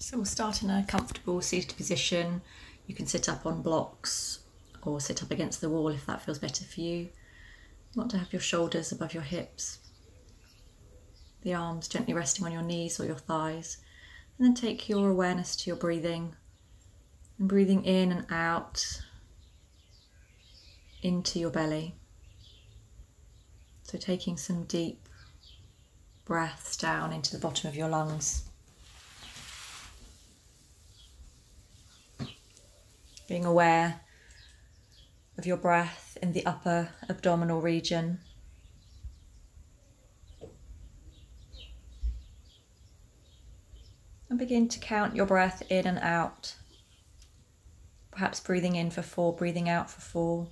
So we'll start in a comfortable seated position. You can sit up on blocks or sit up against the wall if that feels better for you. You want to have your shoulders above your hips, the arms gently resting on your knees or your thighs, and then take your awareness to your breathing, and breathing in and out into your belly. So taking some deep breaths down into the bottom of your lungs. Being aware of your breath in the upper abdominal region. And begin to count your breath in and out. Perhaps breathing in for 4, breathing out for 4.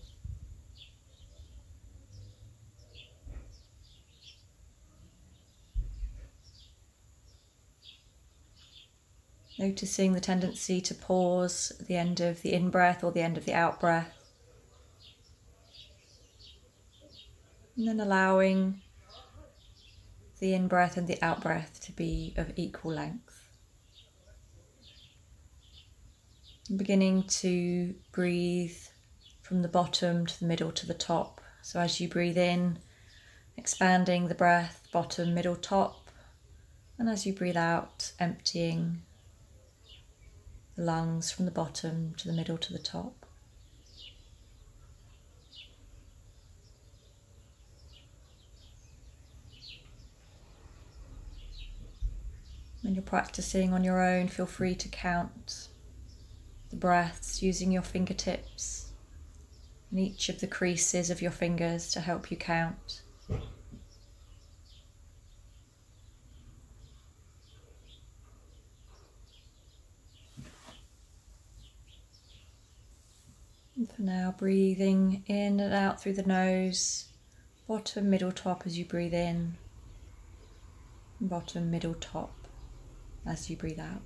Noticing the tendency to pause at the end of the in-breath or the end of the out-breath. And then allowing the in-breath and the out-breath to be of equal length. And beginning to breathe from the bottom to the middle to the top. So as you breathe in, expanding the breath, bottom, middle, top. And as you breathe out, emptying the lungs from the bottom to the middle to the top. When you're practicing on your own, feel free to count the breaths using your fingertips and each of the creases of your fingers to help you count. And for now, breathing in and out through the nose, bottom, middle, top as you breathe in, bottom, middle, top as you breathe out.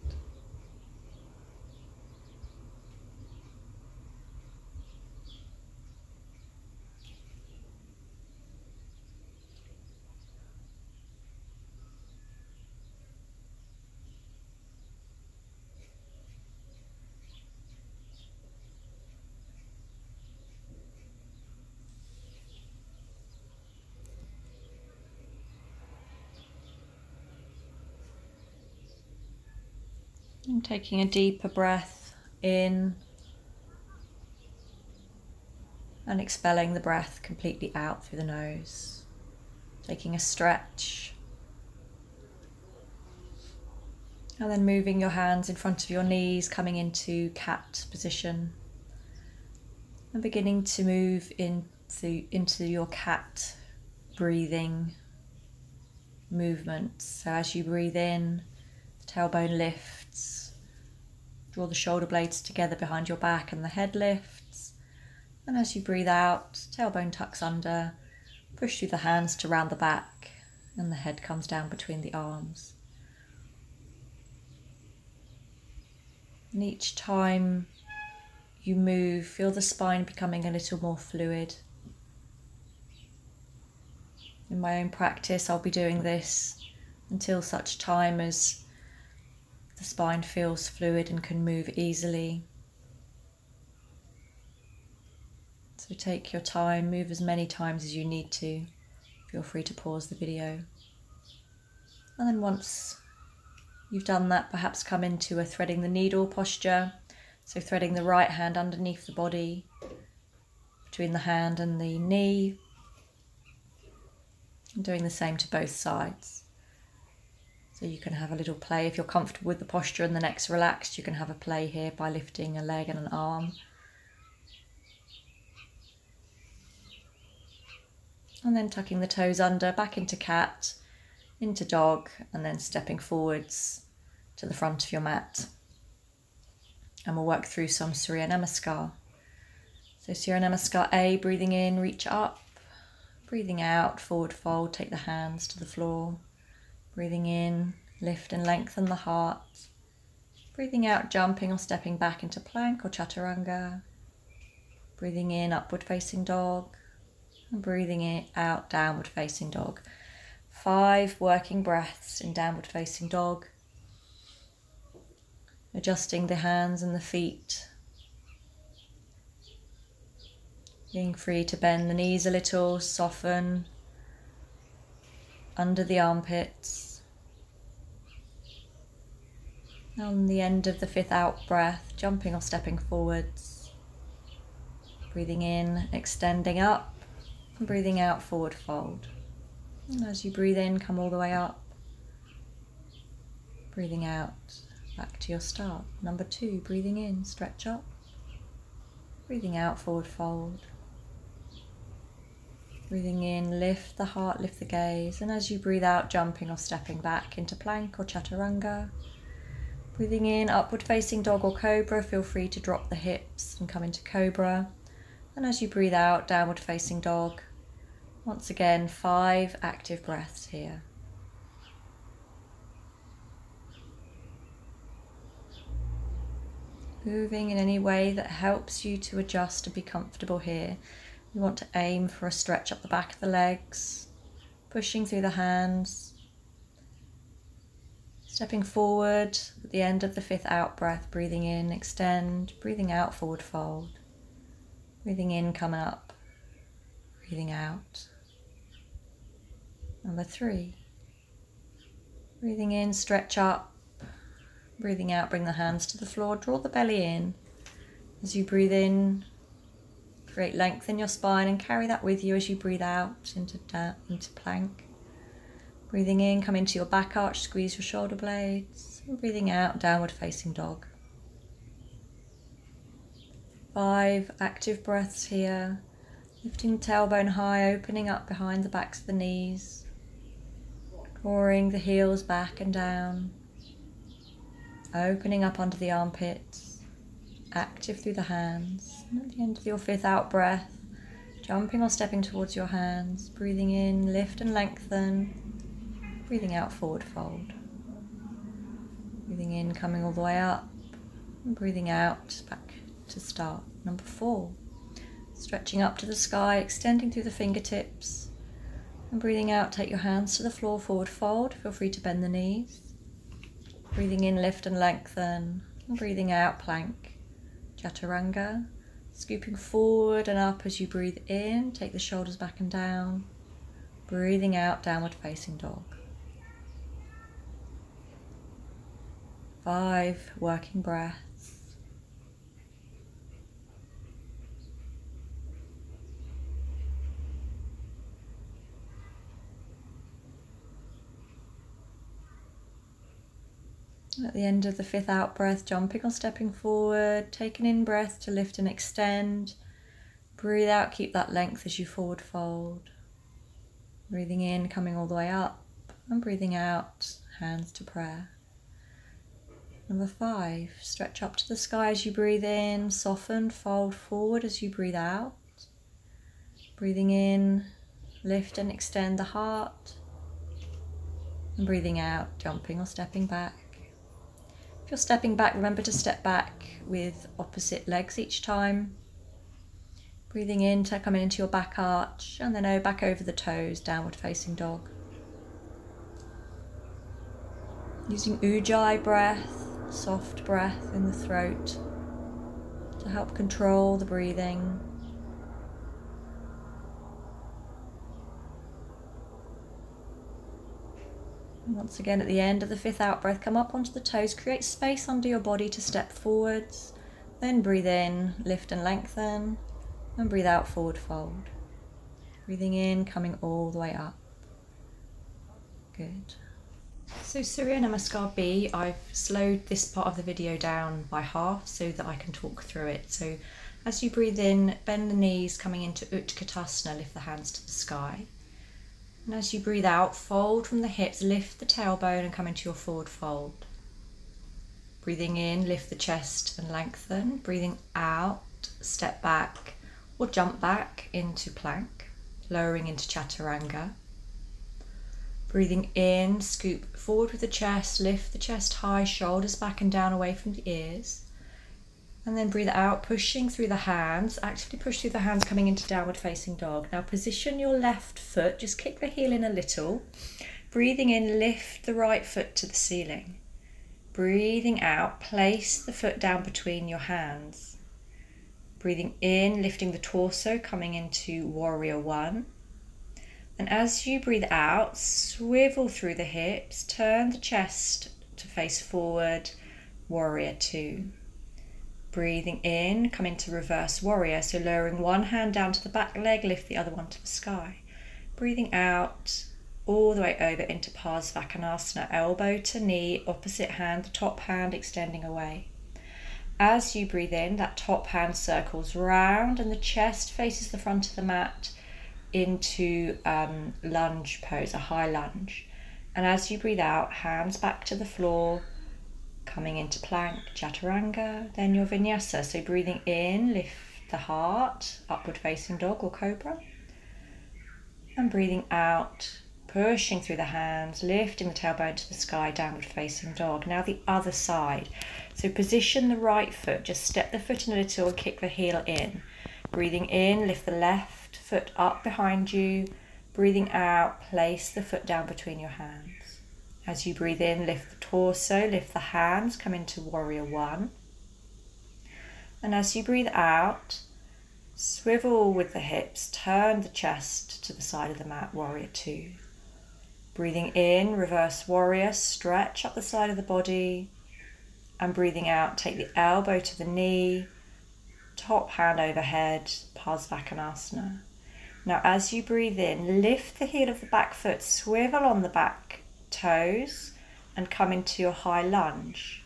And taking a deeper breath in and expelling the breath completely out through the nose. Taking a stretch. And then moving your hands in front of your knees, coming into cat position. And beginning to move into your cat breathing movements. So as you breathe in, the tailbone lifts. Draw the shoulder blades together behind your back and the head lifts. And as you breathe out, tailbone tucks under, push through the hands to round the back and the head comes down between the arms. And each time you move, feel the spine becoming a little more fluid. In my own practice, I'll be doing this until such time as the spine feels fluid and can move easily. So take your time, move as many times as you need to. Feel free to pause the video. And then once you've done that, perhaps come into a threading the needle posture. So threading the right hand underneath the body, between the hand and the knee. And doing the same to both sides. So you can have a little play. If you're comfortable with the posture and the neck's relaxed, you can have a play here by lifting a leg and an arm. And then tucking the toes under, back into cat, into dog, and then stepping forwards to the front of your mat. And we'll work through some Surya Namaskar. So Surya Namaskar A, breathing in, reach up. Breathing out, forward fold, take the hands to the floor. Breathing in, lift and lengthen the heart. Breathing out, jumping or stepping back into plank or chaturanga. Breathing in, upward facing dog. And breathing it out, downward facing dog. 5 working breaths in downward facing dog. adjusting the hands and the feet. Being free to bend the knees a little, soften under the armpits. On the end of the 5th out breath, jumping or stepping forwards. Breathing in, extending up, and breathing out, forward fold. And as you breathe in, come all the way up. Breathing out, back to your start. Number 2, breathing in, stretch up. Breathing out, forward fold. Breathing in, lift the heart, lift the gaze. And as you breathe out, jumping or stepping back into plank or chaturanga. Breathing in, upward facing dog or cobra. Feel free to drop the hips and come into cobra. And as you breathe out, downward facing dog. Once again, 5 active breaths here. Moving in any way that helps you to adjust to be comfortable here. You want to aim for a stretch up the back of the legs, pushing through the hands. Stepping forward at the end of the 5th out breath, breathing in, extend, breathing out, forward fold. Breathing in, come up, breathing out. Number 3. Breathing in, stretch up, breathing out, bring the hands to the floor, draw the belly in. As you breathe in, create length in your spine and carry that with you as you breathe out into plank. Breathing in, come into your back arch, squeeze your shoulder blades. And breathing out, downward facing dog. 5 active breaths here. Lifting the tailbone high, opening up behind the backs of the knees. Drawing the heels back and down. Opening up under the armpits. Active through the hands. And at the end of your 5th out breath, jumping or stepping towards your hands. Breathing in, lift and lengthen. Breathing out, forward fold. Breathing in, coming all the way up. And breathing out, back to start. Number 4. Stretching up to the sky, extending through the fingertips. And breathing out, take your hands to the floor, forward fold. Feel free to bend the knees. Breathing in, lift and lengthen. And breathing out, plank. Chaturanga. Scooping forward and up as you breathe in. Take the shoulders back and down. Breathing out, downward facing dog. 5 working breaths. At the end of the 5th out breath, jumping or stepping forward, take an in breath to lift and extend. Breathe out, keep that length as you forward fold. Breathing in, coming all the way up, and breathing out, hands to prayer. Number 5, stretch up to the sky as you breathe in, soften, fold forward as you breathe out. Breathing in, lift and extend the heart. And breathing out, jumping or stepping back. If you're stepping back, remember to step back with opposite legs each time. Breathing in to come into your back arch, and then back over the toes, downward facing dog. Using Ujjayi breath, soft breath in the throat to help control the breathing. And once again, at the end of the 5th out breath, come up onto the toes, create space under your body to step forwards, then breathe in, lift and lengthen, and breathe out, forward fold. Breathing in, coming all the way up. Good. So Surya Namaskar B, I've slowed this part of the video down by half so that I can talk through it. So as you breathe in, bend the knees, coming into Utkatasana, lift the hands to the sky. And as you breathe out, fold from the hips, lift the tailbone and come into your forward fold. Breathing in, lift the chest and lengthen. Breathing out, step back or jump back into plank, lowering into chaturanga. Breathing in, scoop forward with the chest, lift the chest high, shoulders back and down away from the ears. And then breathe out, pushing through the hands, actively push through the hands, coming into downward facing dog. Now position your left foot, just kick the heel in a little. Breathing in, lift the right foot to the ceiling. Breathing out, place the foot down between your hands. Breathing in, lifting the torso, coming into warrior one. And as you breathe out, swivel through the hips, turn the chest to face forward, warrior two. Breathing in, come into reverse warrior, so lowering one hand down to the back leg, lift the other one to the sky. Breathing out, all the way over into Parsvakonasana, elbow to knee, opposite hand, the top hand extending away. As you breathe in, that top hand circles round and the chest faces the front of the mat into lunge pose, a high lunge. And as you breathe out, hands back to the floor, coming into plank, chaturanga, then your vinyasa. So breathing in, lift the heart, upward facing dog or cobra. And breathing out, pushing through the hands, lifting the tailbone to the sky, downward facing dog. Now the other side. So position the right foot, just step the foot in a little and kick the heel in. Breathing in, lift the left foot up behind you. Breathing out, place the foot down between your hands. As you breathe in, lift the torso, lift the hands, come into warrior one. And as you breathe out, swivel with the hips, turn the chest to the side of the mat, warrior two. Breathing in, reverse warrior, stretch up the side of the body. And breathing out, take the elbow to the knee, top hand overhead, Parsvakonasana. Now as you breathe in, lift the heel of the back foot, swivel on the back toes and come into your high lunge.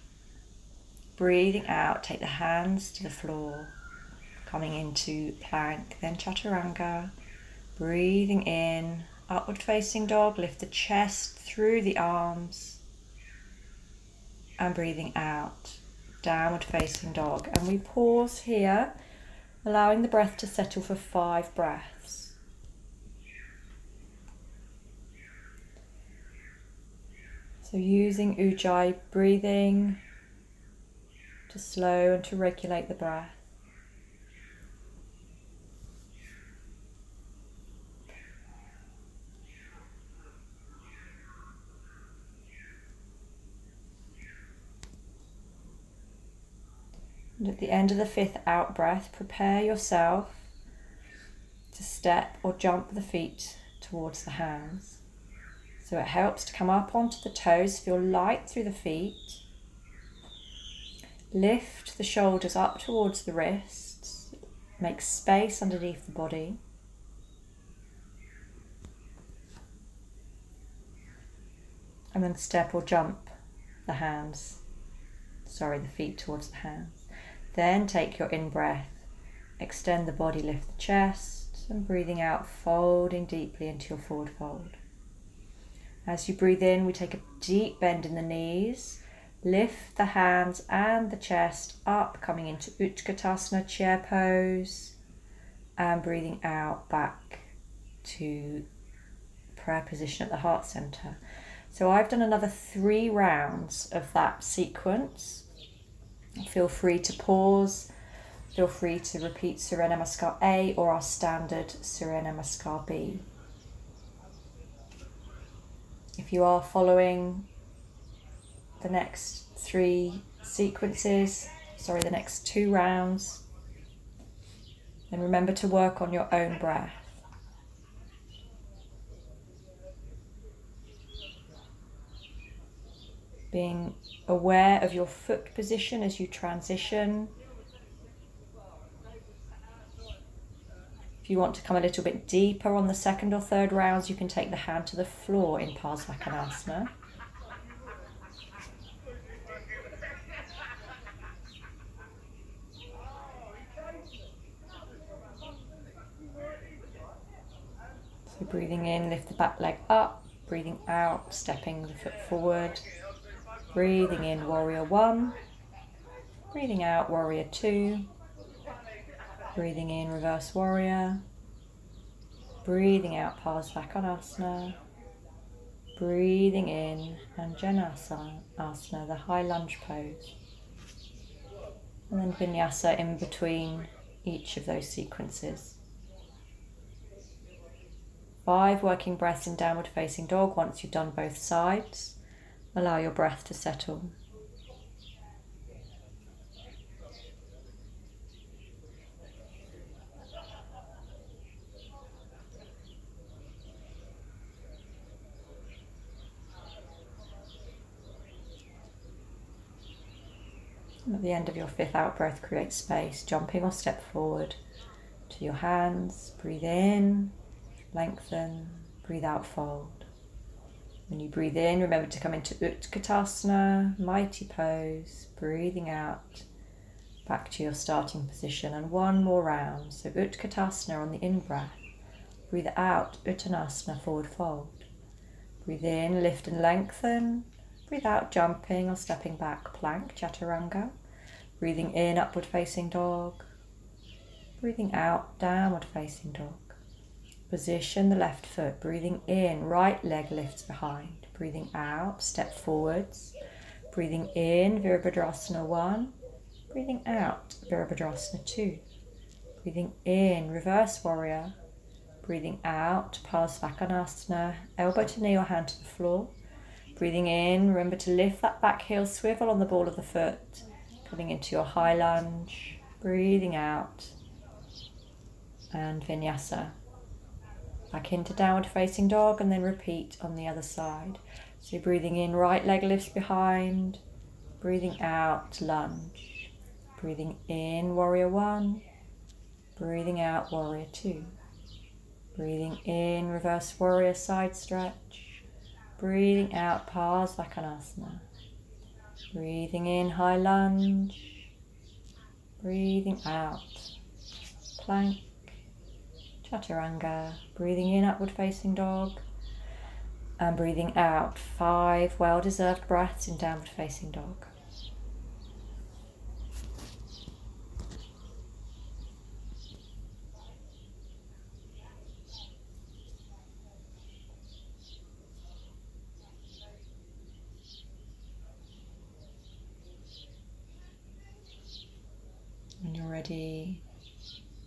Breathing out, take the hands to the floor, coming into plank, then chaturanga. Breathing in, upward facing dog, lift the chest through the arms. And breathing out, downward facing dog. And we pause here, allowing the breath to settle for 5 breaths. So using Ujjayi breathing to slow and to regulate the breath. And at the end of the 5th out breath, prepare yourself to step or jump the feet towards the hands. So it helps to come up onto the toes, feel light through the feet. Lift the shoulders up towards the wrists, make space underneath the body. And then step or jump the feet towards the hands. Then take your in-breath, extend the body, lift the chest, and breathing out, folding deeply into your forward fold. As you breathe in, we take a deep bend in the knees, lift the hands and the chest up, coming into Utkatasana, chair pose, and breathing out back to prayer position at the heart center. So I've done another 3 rounds of that sequence. Feel free to pause, feel free to repeat Surya Namaskar A or our standard Surya Namaskar B. If you are following the next 2 rounds, then remember to work on your own breath. Being aware of your foot position as you transition. If you want to come a little bit deeper on the 2nd or 3rd rounds, you can take the hand to the floor in Parsvakonasana. So breathing in, lift the back leg up, breathing out, stepping the foot forward. Breathing in, warrior one. Breathing out, warrior two. Breathing in, reverse warrior. Breathing out, Parsvakonasana. Breathing in, Anjaneyasana, the high lunge pose. And then vinyasa in between each of those sequences. 5 working breaths in downward facing dog once you've done both sides. Allow your breath to settle. At the end of your 5th out breath, create space, jumping or step forward to your hands. Breathe in, lengthen, breathe out, fold. When you breathe in, remember to come into Utkatasana, mighty pose, breathing out, back to your starting position, and one more round. So Utkatasana on the in-breath, breathe out, Uttanasana, forward fold. Breathe in, lift and lengthen. Breathe out, jumping or stepping back, plank, chaturanga. Breathing in, upward facing dog. Breathing out, downward facing dog. Position the left foot. Breathing in, right leg lifts behind. Breathing out, step forwards. Breathing in, Virabhadrasana 1. Breathing out, Virabhadrasana 2. Breathing in, reverse warrior. Breathing out, Parsvakonasana, elbow to knee or hand to the floor. Breathing in, remember to lift that back heel, swivel on the ball of the foot. Coming into your high lunge. Breathing out. And vinyasa. Back into downward facing dog and then repeat on the other side. So breathing in, right leg lifts behind. Breathing out, lunge. Breathing in, warrior 1. Breathing out, warrior 2. Breathing in, reverse warrior, side stretch. Breathing out, Parsvakonasana. Breathing in, high lunge. Breathing out, plank, chaturanga. Breathing in, upward facing dog. And breathing out, 5 well-deserved breaths in downward facing dog. When you're ready,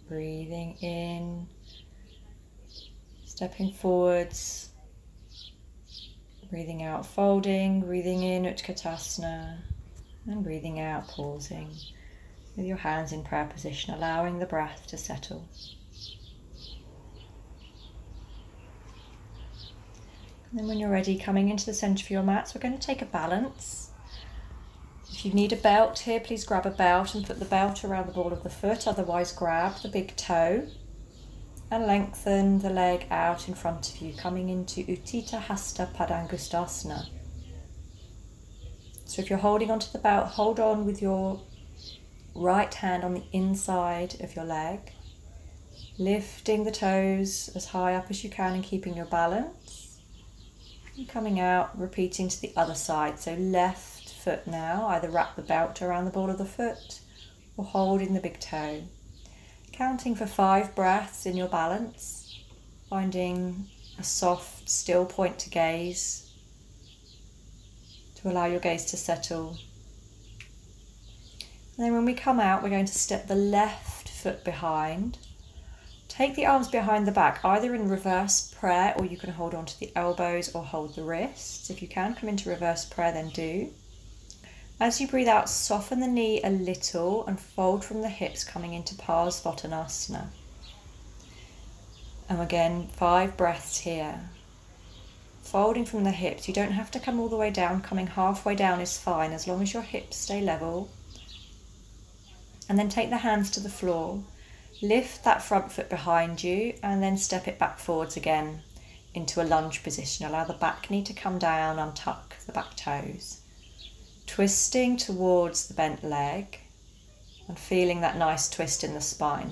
breathing in, stepping forwards, breathing out, folding, breathing in, Utkatasana, and breathing out, pausing with your hands in prayer position, allowing the breath to settle. And then when you're ready, coming into the centre of your mat, we're going to take a balance. If you need a belt here, please grab a belt and put the belt around the ball of the foot, otherwise grab the big toe and lengthen the leg out in front of you, coming into Utthita Hasta Padangusthasana. So if you're holding onto the belt, hold on with your right hand on the inside of your leg, lifting the toes as high up as you can and keeping your balance. And coming out, repeating to the other side. So left foot now, either wrap the belt around the ball of the foot or holding the big toe. Counting for 5 breaths in your balance, finding a soft, still point to gaze to allow your gaze to settle. And then when we come out, we're going to step the left foot behind. Take the arms behind the back, either in reverse prayer, or you can hold on to the elbows or hold the wrists. If you can come into reverse prayer, then do. As you breathe out, soften the knee a little and fold from the hips, coming into Parsvakonasana. And again, 5 breaths here. Folding from the hips. You don't have to come all the way down. Coming halfway down is fine, as long as your hips stay level. And then take the hands to the floor. Lift that front foot behind you and then step it back forwards again into a lunge position. Allow the back knee to come down, untuck the back toes. Twisting towards the bent leg and feeling that nice twist in the spine.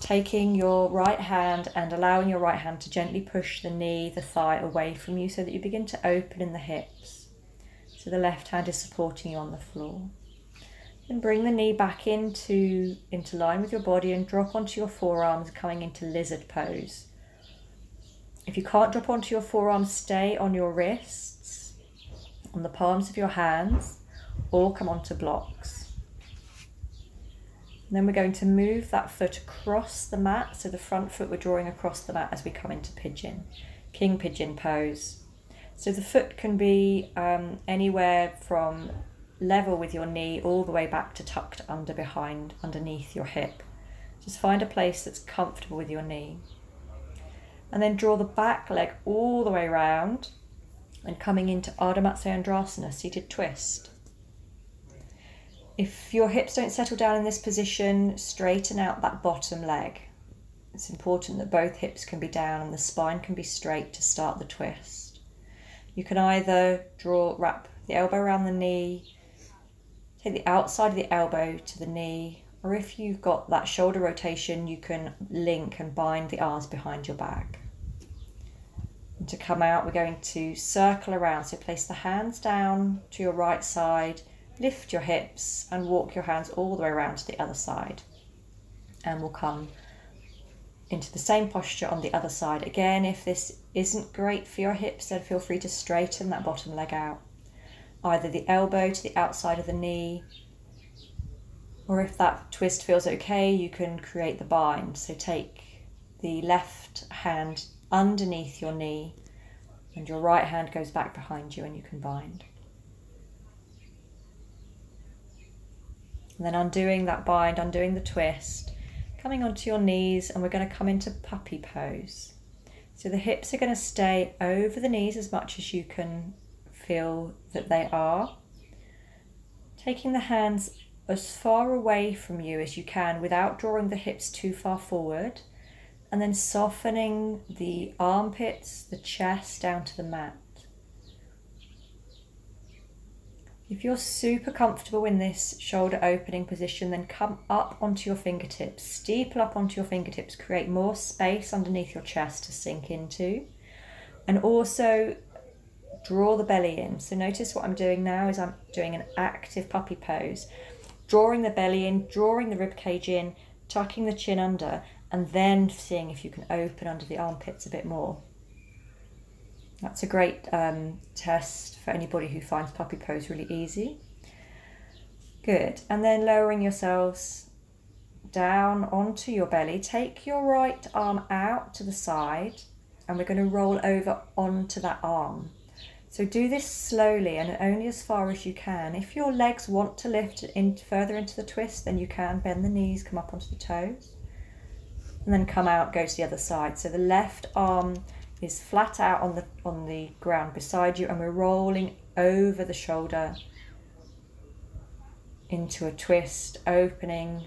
Taking your right hand and allowing your right hand to gently push the knee, the thigh away from you so that you begin to open in the hips. So the left hand is supporting you on the floor. Then bring the knee back into line with your body and drop onto your forearms, coming into lizard pose. If you can't drop onto your forearms, stay on your wrists, on the palms of your hands, or come onto blocks. And then we're going to move that foot across the mat, so the front foot we're drawing across the mat as we come into pigeon, king pigeon pose. So the foot can be anywhere from level with your knee all the way back to tucked underneath your hip. Just find a place that's comfortable with your knee. And then draw the back leg all the way round and coming into Ardha Matsyendrasana, seated twist. If your hips don't settle down in this position, straighten out that bottom leg. It's important that both hips can be down and the spine can be straight to start the twist. You can either wrap the elbow around the knee, take the outside of the elbow to the knee, or if you've got that shoulder rotation, you can link and bind the arms behind your back. And to come out, we're going to circle around. So place the hands down to your right side, lift your hips and walk your hands all the way around to the other side. And we'll come into the same posture on the other side. Again, if this isn't great for your hips, then feel free to straighten that bottom leg out. Either the elbow to the outside of the knee, or if that twist feels okay, you can create the bind. So take the left hand underneath your knee and your right hand goes back behind you and you can bind. And then undoing that bind, undoing the twist, coming onto your knees, and we're going to come into puppy pose. So the hips are going to stay over the knees as much as you can feel that they are. Taking the hands as far away from you as you can without drawing the hips too far forward, and then softening the armpits, the chest down to the mat. If you're super comfortable in this shoulder opening position, then come up onto your fingertips, steeple up onto your fingertips, create more space underneath your chest to sink into, and also draw the belly in. So notice what I'm doing now is I'm doing an active puppy pose, drawing the belly in, drawing the rib cage in, tucking the chin under, and then seeing if you can open under the armpits a bit more. That's a great test for anybody who finds puppy pose really easy. Good. And then lowering yourselves down onto your belly. Take your right arm out to the side and we're going to roll over onto that arm. So do this slowly and only as far as you can. If your legs want to lift further into the twist, then you can bend the knees, come up onto the toes, and then come out, go to the other side. So the left arm is flat out on the ground beside you and we're rolling over the shoulder into a twist, opening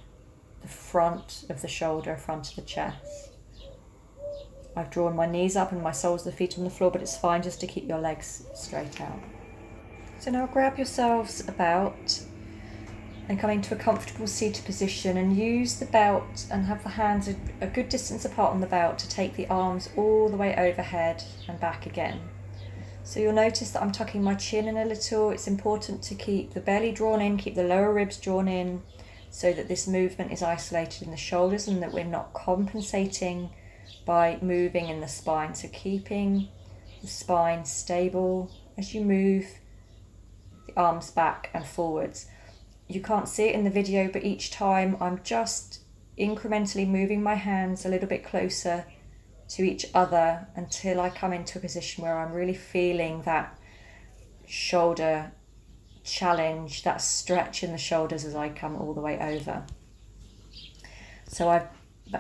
the front of the shoulder, front of the chest. I've drawn my knees up and my soles of the feet on the floor, but it's fine just to keep your legs straight out. So now grab yourselves a belt and come into a comfortable seated position and use the belt and have the hands a good distance apart on the belt to take the arms all the way overhead and back again. So you'll notice that I'm tucking my chin in a little. It's important to keep the belly drawn in, keep the lower ribs drawn in so that this movement is isolated in the shoulders and that we're not compensating by moving in the spine. So keeping the spine stable as you move the arms back and forwards. You can't see it in the video, but each time I'm just incrementally moving my hands a little bit closer to each other until I come into a position where I'm really feeling that shoulder challenge, that stretch in the shoulders as I come all the way over. So I've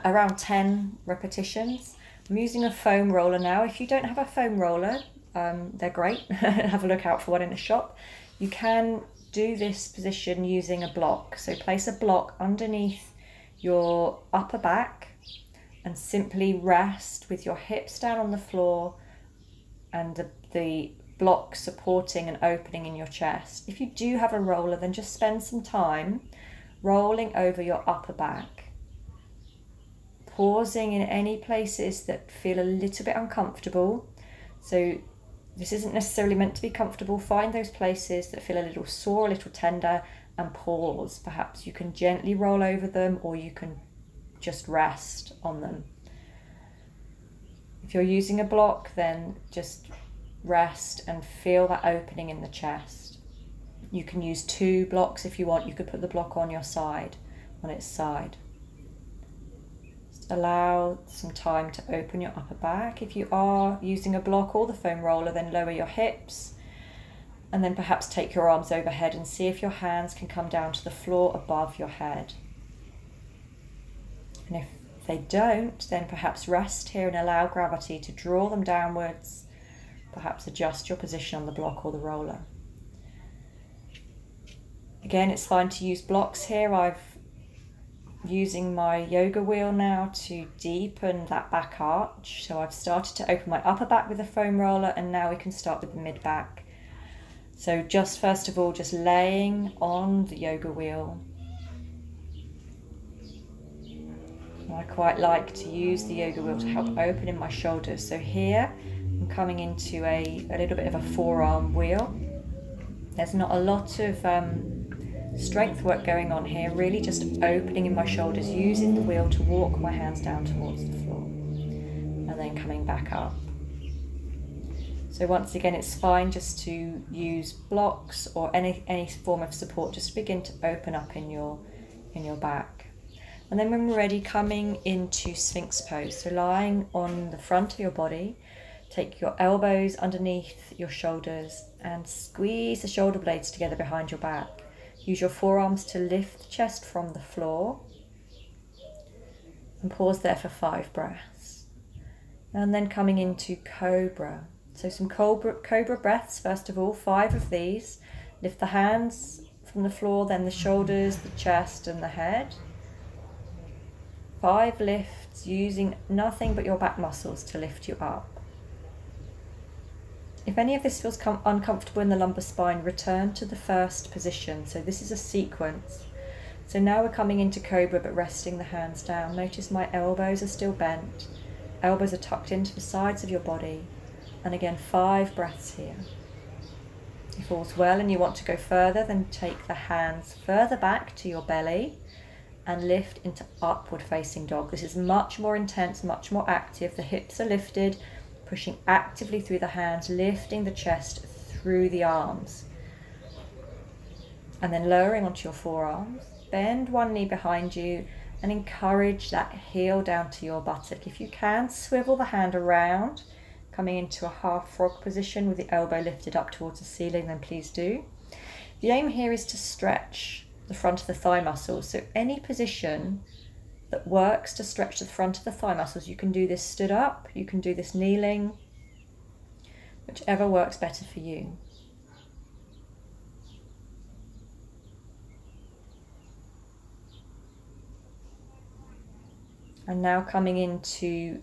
around 10 repetitions. I'm using a foam roller now. If you don't have a foam roller, they're great. Have a look out for one in a shop. You can do this position using a block. So place a block underneath your upper back and simply rest with your hips down on the floor and the block supporting and opening in your chest. If you do have a roller, then just spend some time rolling over your upper back, pausing in any places that feel a little bit uncomfortable. So this isn't necessarily meant to be comfortable. Find those places that feel a little sore, a little tender, and pause. Perhaps you can gently roll over them or you can just rest on them. If you're using a block, then just rest and feel that opening in the chest. You can use 2 blocks if you want. You could put the block on your side, on its side. Allow some time to open your upper back. If you are using a block or the foam roller, then lower your hips and then perhaps take your arms overhead and see if your hands can come down to the floor above your head. And if they don't, then perhaps rest here and allow gravity to draw them downwards. Perhaps adjust your position on the block or the roller. Again, it's fine to use blocks here. I'm using my yoga wheel now to deepen that back arch. So I've started to open my upper back with a foam roller, and now we can start with the mid back. So just first of all, just laying on the yoga wheel. I quite like to use the yoga wheel to help open in my shoulders. So here I'm coming into a little bit of a forearm wheel. There's not a lot of strength work going on here, really just opening in my shoulders, using the wheel to walk my hands down towards the floor and then coming back up. So once again, it's fine just to use blocks or any form of support. Just begin to open up in your back. And then when we're ready, coming into Sphinx pose. So lying on the front of your body, take your elbows underneath your shoulders and squeeze the shoulder blades together behind your back. Use your forearms to lift the chest from the floor. And pause there for 5 breaths. And then coming into Cobra. So some cobra breaths, first of all, 5 of these. Lift the hands from the floor, then the shoulders, the chest and the head. 5 lifts, using nothing but your back muscles to lift you up. If any of this feels uncomfortable in the lumbar spine, return to the first position. So this is a sequence. So now we're coming into Cobra, but resting the hands down. Notice my elbows are still bent. Elbows are tucked into the sides of your body. And again, 5 breaths here. If all's well and you want to go further, then take the hands further back to your belly and lift into upward facing dog. This is much more intense, much more active. The hips are lifted, pushing actively through the hands, lifting the chest through the arms. And then lowering onto your forearms. Bend one knee behind you and encourage that heel down to your buttock. If you can, swivel the hand around, coming into a half frog position with the elbow lifted up towards the ceiling, then please do. The aim here is to stretch the front of the thigh muscles. So any position that works to stretch the front of the thigh muscles, you can do this stood up, you can do this kneeling, whichever works better for you. And now coming into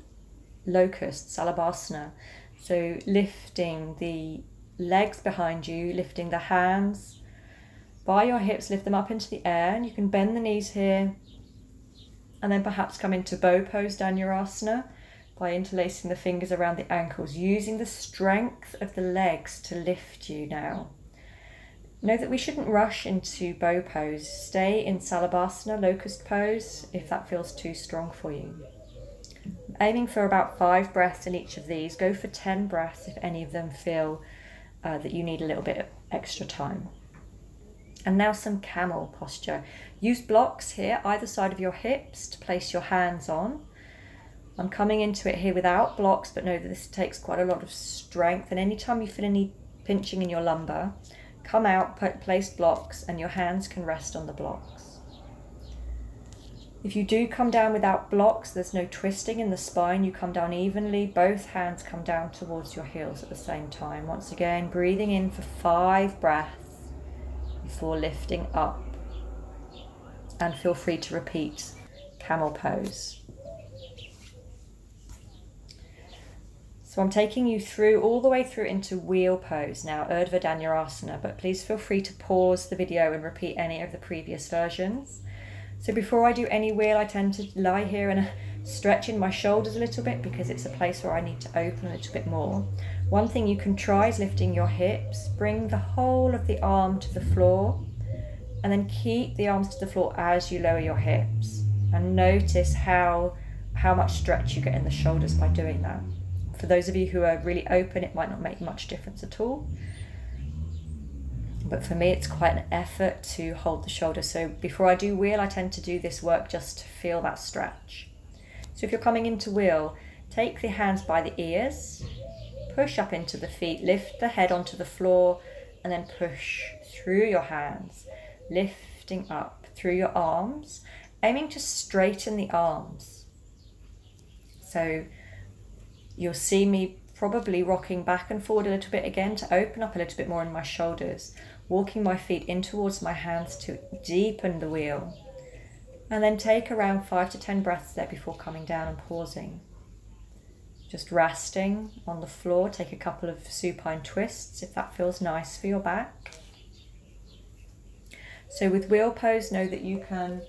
locust, Salabhasana. So lifting the legs behind you, lifting the hands by your hips, lift them up into the air, and you can bend the knees here and then perhaps come into bow pose, Dhanurasana, by interlacing the fingers around the ankles, using the strength of the legs to lift you now. Know that we shouldn't rush into bow pose. Stay in Salabhasana, locust pose, if that feels too strong for you. Aiming for about 5 breaths in each of these. Go for 10 breaths if any of them feel that you need a little bit of extra time. And now some camel posture. Use blocks here, either side of your hips, to place your hands on. I'm coming into it here without blocks, but know that this takes quite a lot of strength. And anytime you feel any pinching in your lumbar, come out, place blocks, and your hands can rest on the blocks. If you do come down without blocks, there's no twisting in the spine. You come down evenly. Both hands come down towards your heels at the same time. Once again, breathing in for 5 breaths before lifting up. And feel free to repeat camel pose. So I'm taking you through, all the way through into wheel pose now, Urdhva Dhanurasana, but please feel free to pause the video and repeat any of the previous versions. So before I do any wheel, I tend to lie here and stretch in my shoulders a little bit because it's a place where I need to open a little bit more. One thing you can try is lifting your hips, bring the whole of the arm to the floor, and then keep the arms to the floor as you lower your hips. And notice how much stretch you get in the shoulders by doing that. For those of you who are really open, it might not make much difference at all. But for me, it's quite an effort to hold the shoulders. So before I do wheel, I tend to do this work just to feel that stretch. So if you're coming into wheel, take the hands by the ears, push up into the feet, lift the head onto the floor, and then push through your hands, lifting up through your arms, aiming to straighten the arms. So you'll see me probably rocking back and forward a little bit again to open up a little bit more in my shoulders. walking my feet in towards my hands to deepen the wheel. And then take around 5 to 10 breaths there before coming down and pausing. Just resting on the floor, take a couple of supine twists if that feels nice for your back. So with wheel pose, know that you can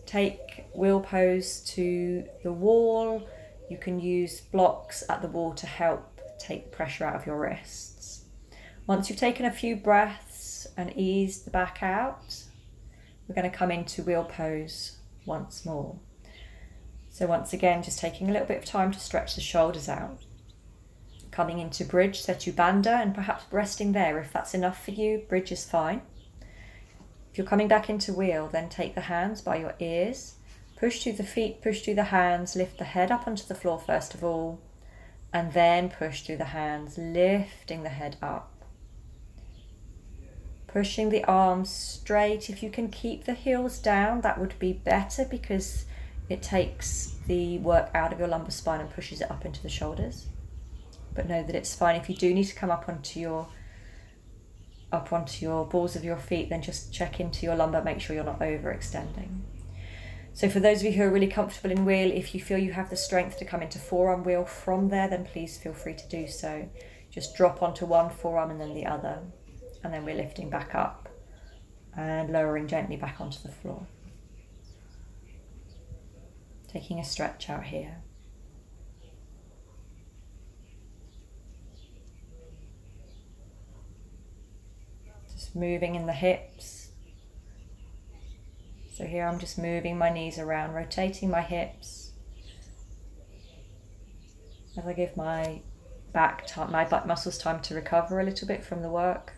take wheel pose to the wall. You can use blocks at the wall to help take pressure out of your wrists. Once you've taken a few breaths and eased the back out, we're going to come into wheel pose once more. So once again, just taking a little bit of time to stretch the shoulders out. Coming into bridge, Setu Bandha, and perhaps resting there. If that's enough for you, bridge is fine. If you're coming back into wheel, then take the hands by your ears, push through the feet, push through the hands, lift the head up onto the floor first of all, and then push through the hands, lifting the head up. Pushing the arms straight. If you can keep the heels down, that would be better because it takes the work out of your lumbar spine and pushes it up into the shoulders. But know that it's fine. If you do need to come up onto your balls of your feet, then just check into your lumbar, make sure you're not overextending. So for those of you who are really comfortable in wheel, if you feel you have the strength to come into forearm wheel from there, then please feel free to do so. Just drop onto one forearm and then the other. And then we're lifting back up and lowering gently back onto the floor. Taking a stretch out here. Just moving in the hips. So here I'm just moving my knees around, rotating my hips as I give my back muscles time to recover a little bit from the work.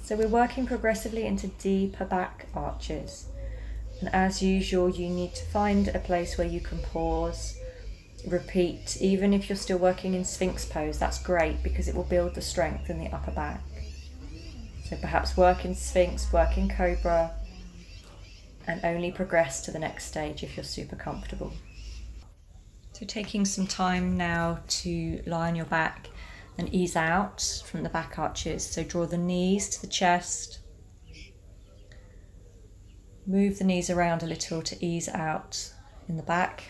So we're working progressively into deeper back arches. And as usual, you need to find a place where you can pause, repeat. Even if you're still working in Sphinx pose, that's great because it will build the strength in the upper back. So perhaps work in Sphinx, work in Cobra, and only progress to the next stage if you're super comfortable. So taking some time now to lie on your back and ease out from the back arches. So draw the knees to the chest. Move the knees around a little to ease out in the back.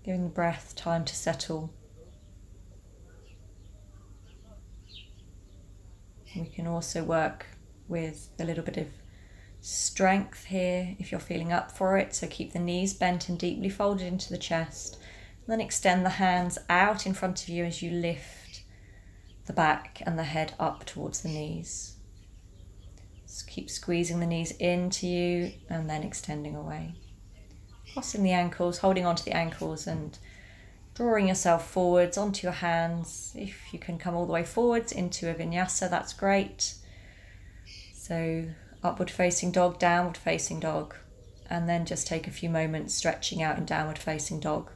Giving the breath time to settle. We can also work with a little bit of strength here if you're feeling up for it. So keep the knees bent and deeply folded into the chest. And then extend the hands out in front of you as you lift the back and the head up towards the knees. Just keep squeezing the knees into you and then extending away. Crossing the ankles, holding onto the ankles and drawing yourself forwards onto your hands. If you can come all the way forwards into a vinyasa, that's great. So upward facing dog, downward facing dog, and then just take a few moments stretching out in downward facing dog.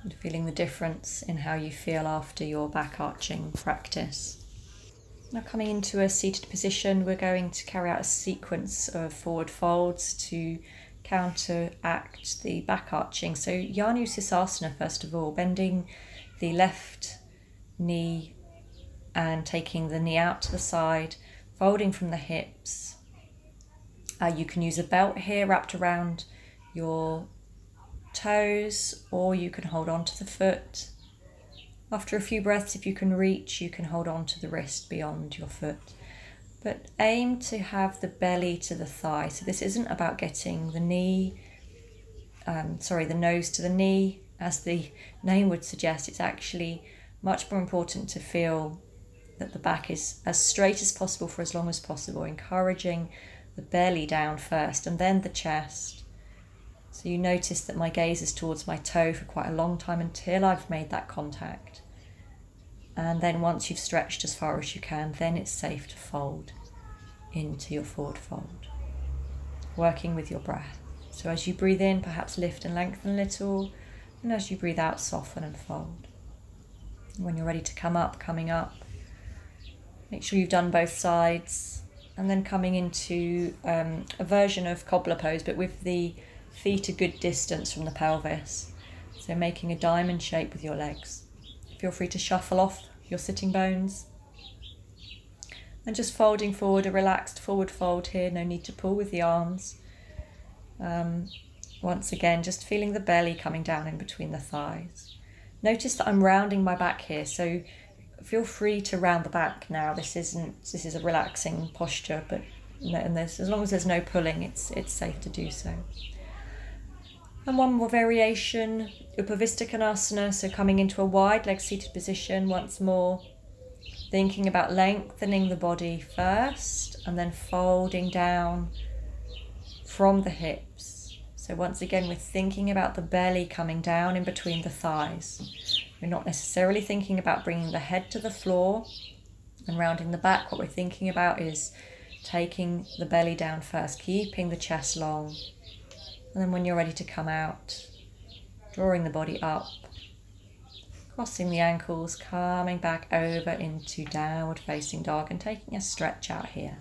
And feeling the difference in how you feel after your back arching practice. Now coming into a seated position, we're going to carry out a sequence of forward folds to counteract the back arching. So Janu Sirsasana first of all, bending the left knee and taking the knee out to the side, folding from the hips. You can use a belt here wrapped around your toes, or you can hold on to the foot. After a few breaths, if you can reach, you can hold on to the wrist beyond your foot. But aim to have the belly to the thigh. So this isn't about getting the nose to the knee. As the name would suggest, it's actually much more important to feel that the back is as straight as possible for as long as possible, encouraging the belly down first and then the chest. So you notice that my gaze is towards my toe for quite a long time until I've made that contact. And then once you've stretched as far as you can, then it's safe to fold into your forward fold, working with your breath. So as you breathe in, perhaps lift and lengthen a little. And as you breathe out, soften and fold. When you're ready to come up, coming up, Make sure you've done both sides, and then coming into a version of cobbler pose, but with the feet a good distance from the pelvis. So making a diamond shape with your legs. Feel free to shuffle off your sitting bones. And just folding forward, a relaxed forward fold here, no need to pull with the arms. Once again, just feeling the belly coming down in between the thighs. Notice that I'm rounding my back here, so feel free to round the back now. This is a relaxing posture, but as long as there's no pulling, it's safe to do so. And one more variation, Upavista Konasana, so coming into a wide leg seated position once more. Thinking about lengthening the body first and then folding down from the hips. So once again, we're thinking about the belly coming down in between the thighs. We're not necessarily thinking about bringing the head to the floor and rounding the back. What we're thinking about is taking the belly down first, keeping the chest long. And then when you're ready to come out, drawing the body up. Crossing the ankles, coming back over into downward facing dog and taking a stretch out here.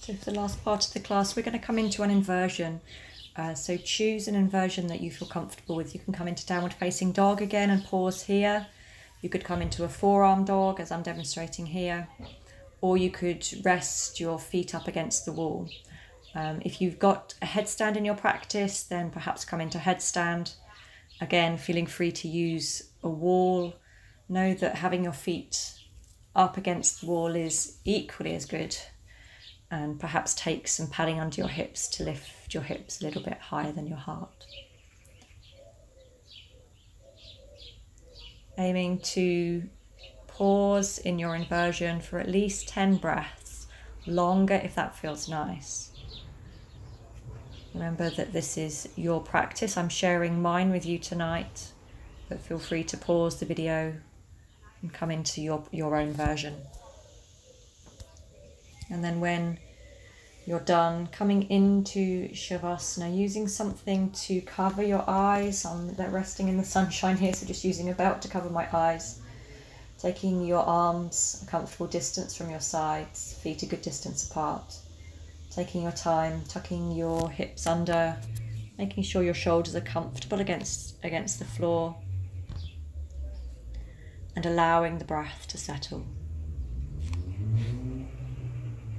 So for the last part of the class, we're going to come into an inversion. So choose an inversion that you feel comfortable with. You can come into downward facing dog again and pause here. You could come into a forearm dog as I'm demonstrating here. Or you could rest your feet up against the wall. If you've got a headstand in your practice, then perhaps come into headstand. Again, feeling free to use a wall. Know that having your feet up against the wall is equally as good. And perhaps take some padding under your hips to lift your hips a little bit higher than your heart. Aiming to pause in your inversion for at least 10 breaths, longer if that feels nice. Remember that this is your practice. I'm sharing mine with you tonight, but feel free to pause the video and come into your own version. And then when you're done, coming into Shavasana, using something to cover your eyes. They're resting in the sunshine here, so just using a belt to cover my eyes. Taking your arms a comfortable distance from your sides, feet a good distance apart. Taking your time, tucking your hips under, making sure your shoulders are comfortable against the floor, and allowing the breath to settle.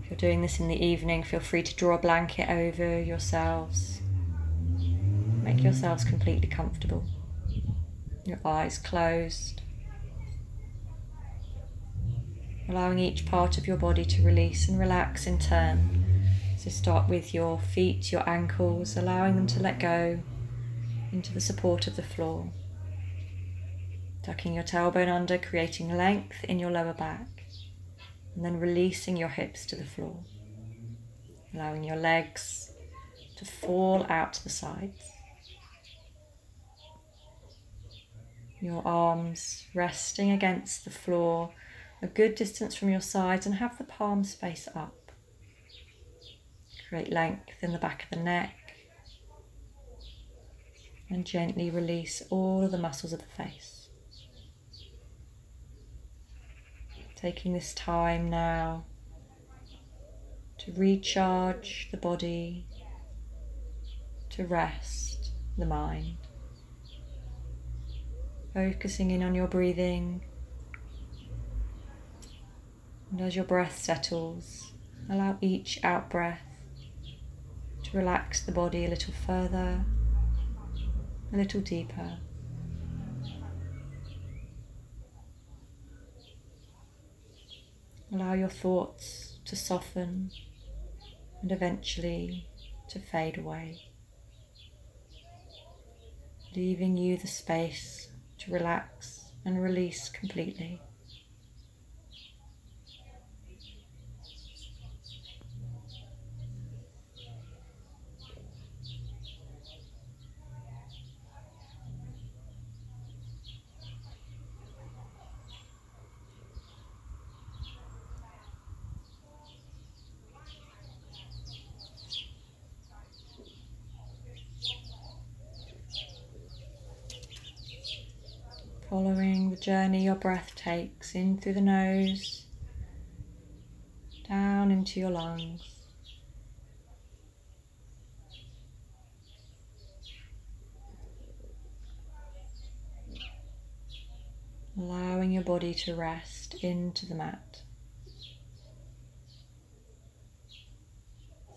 If you're doing this in the evening, feel free to draw a blanket over yourselves. Make yourselves completely comfortable. Your eyes closed. Allowing each part of your body to release and relax in turn. So start with your feet, your ankles, allowing them to let go into the support of the floor. Tucking your tailbone under, creating length in your lower back. And then releasing your hips to the floor. Allowing your legs to fall out to the sides. Your arms resting against the floor, a good distance from your sides, and have the palms face up. Create length in the back of the neck. And gently release all of the muscles of the face. Taking this time now to recharge the body, to rest the mind. Focusing in on your breathing. And as your breath settles, allow each out-breath to relax the body a little further, a little deeper. Allow your thoughts to soften and eventually to fade away, leaving you the space to relax and release completely. Following the journey your breath takes in through the nose, down into your lungs. Allowing your body to rest into the mat.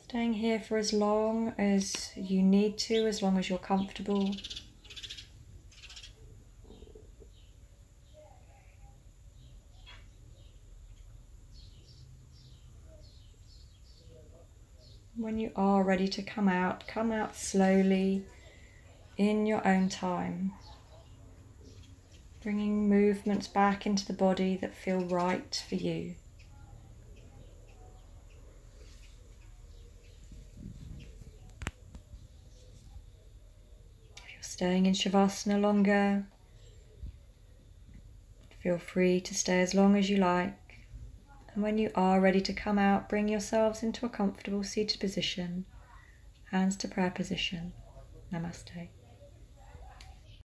Staying here for as long as you need to, as long as you're comfortable. When you are ready to come out slowly in your own time. Bringing movements back into the body that feel right for you. If you're staying in Shavasana longer, feel free to stay as long as you like. And when you are ready to come out, bring yourselves into a comfortable seated position, hands to prayer position. Namaste.